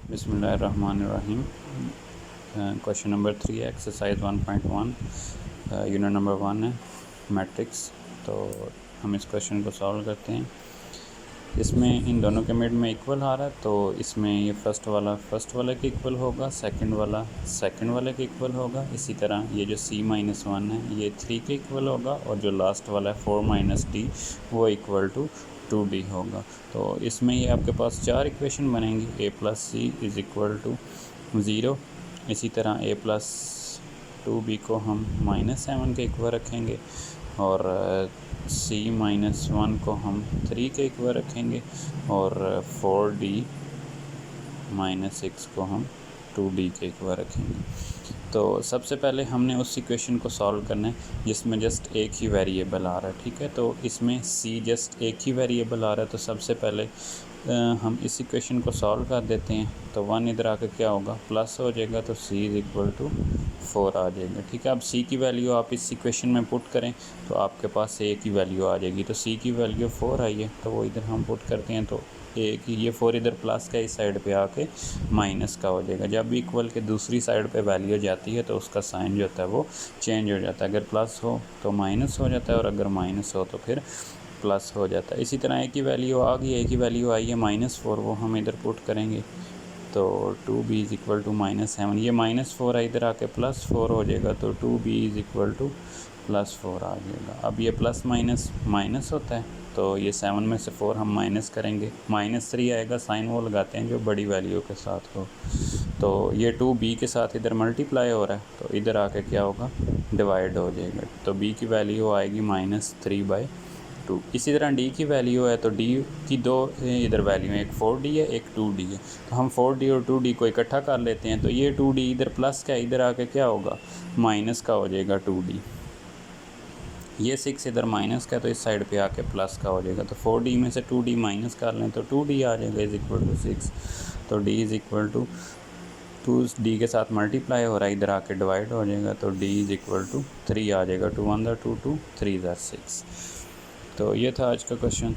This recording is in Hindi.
बिस्मिल्लाहिर्रहमानिर्रहीम। क्वेश्चन नंबर 3 है, एक्सरसाइज 1.1, यूनिट नंबर 1 है, मैट्रिक्स। तो हम इस क्वेश्चन को सॉल्व करते हैं। इसमें इन दोनों के मिड में इक्वल आ रहा है, तो इसमें ये फर्स्ट वाला के इक्वल होगा, सेकंड वाले के इक्वल होगा। इसी तरह ये जो c-1 है ये 3 के इक्वल होगा, और जो लास्ट वाला है 4 - d वो इक्वल टू 2d होगा। तो इसमें ये आपके पास 4 इक्वेशन बनेंगी। a + c = 0। इसी तरह a + 2b को हम -7 के इक्वल रखेंगे, और c-1 को हम 3 के इक्वल रखेंगे, और 4d - 6 को हम 2d के इक्वल रखेंगे। तो सबसे पहले हमने उस इक्वेशन को सॉल्व करना है जिसमें जस्ट एक ही वेरिएबल आ रहा है, ठीक है। तो इसमें c जस्ट एक ही वेरिएबल आ रहा है, तो सबसे पहले हम इस इक्वेशन को सॉल्व कर देते हैं। तो 1 इधर आकर क्या होगा, प्लस हो जाएगा, तो c = 4 आ जाएगा, ठीक है। अब c की वैल्यू आप इस इक्वेशन में पुट करें तो आपके पास a की वैल्यू आ जाएगी। तो c की वैल्यू 4 आई है, तो वो इधर हम पुट करते हैं, तो a की ये 4 इधर प्लस का इस साइड पे आके माइनस का हो जाएगा। जब भी इक्वल के दूसरी साइड पे वैल्यू जाती है तो उसका साइन जो होता है वो चेंज हो जाता है। अगर प्लस हो तो माइनस हो जाता है, और अगर माइनस हो तो फिर प्लस हो जाता है। इसी तरह a की वैल्यू आ गई, a की वैल्यू आई है -4, वो हम इधर पुट करेंगे। तो 2b = -7, ये -4 है, इधर आके +4 हो जाएगा, तो 2b = +4 आ जाएगा। अब ये प्लस माइनस माइनस होता है, तो ये 7 में से 4 हम माइनस करेंगे, -3 आएगा, साइन वो लगाते हैं जो बड़ी वैल्यू के साथ हो। तो ये 2b के साथ इधर मल्टीप्लाई हो रहा है, तो इधर आके क्या होगा, डिवाइड हो जाएगा। तो b की वैल्यू आएगी -3/2। इसी तरह d की वैल्यू है, तो d की दो इधर वैल्यू है, एक 4d है, एक 2d है। तो हम 4d और 2d को इकट्ठा कर लेते हैं, तो ये 2d इधर प्लस का, इधर आके क्या होगा, माइनस का हो जाएगा 2d। ये 6 इधर माइनस का, तो इस साइड पे आके प्लस का हो जाएगा। तो 4d में से 2d माइनस कर लें तो 2d आ जाएगा = 6। तो d = 2d के साथ मल्टीप्लाई हो रहा है, इधर आके डिवाइड हो जाएगा, तो d = 3 आ जाएगा। 2 × 1 = 2, 2 × 3 = 6। तो ये था आज का क्वेश्चन।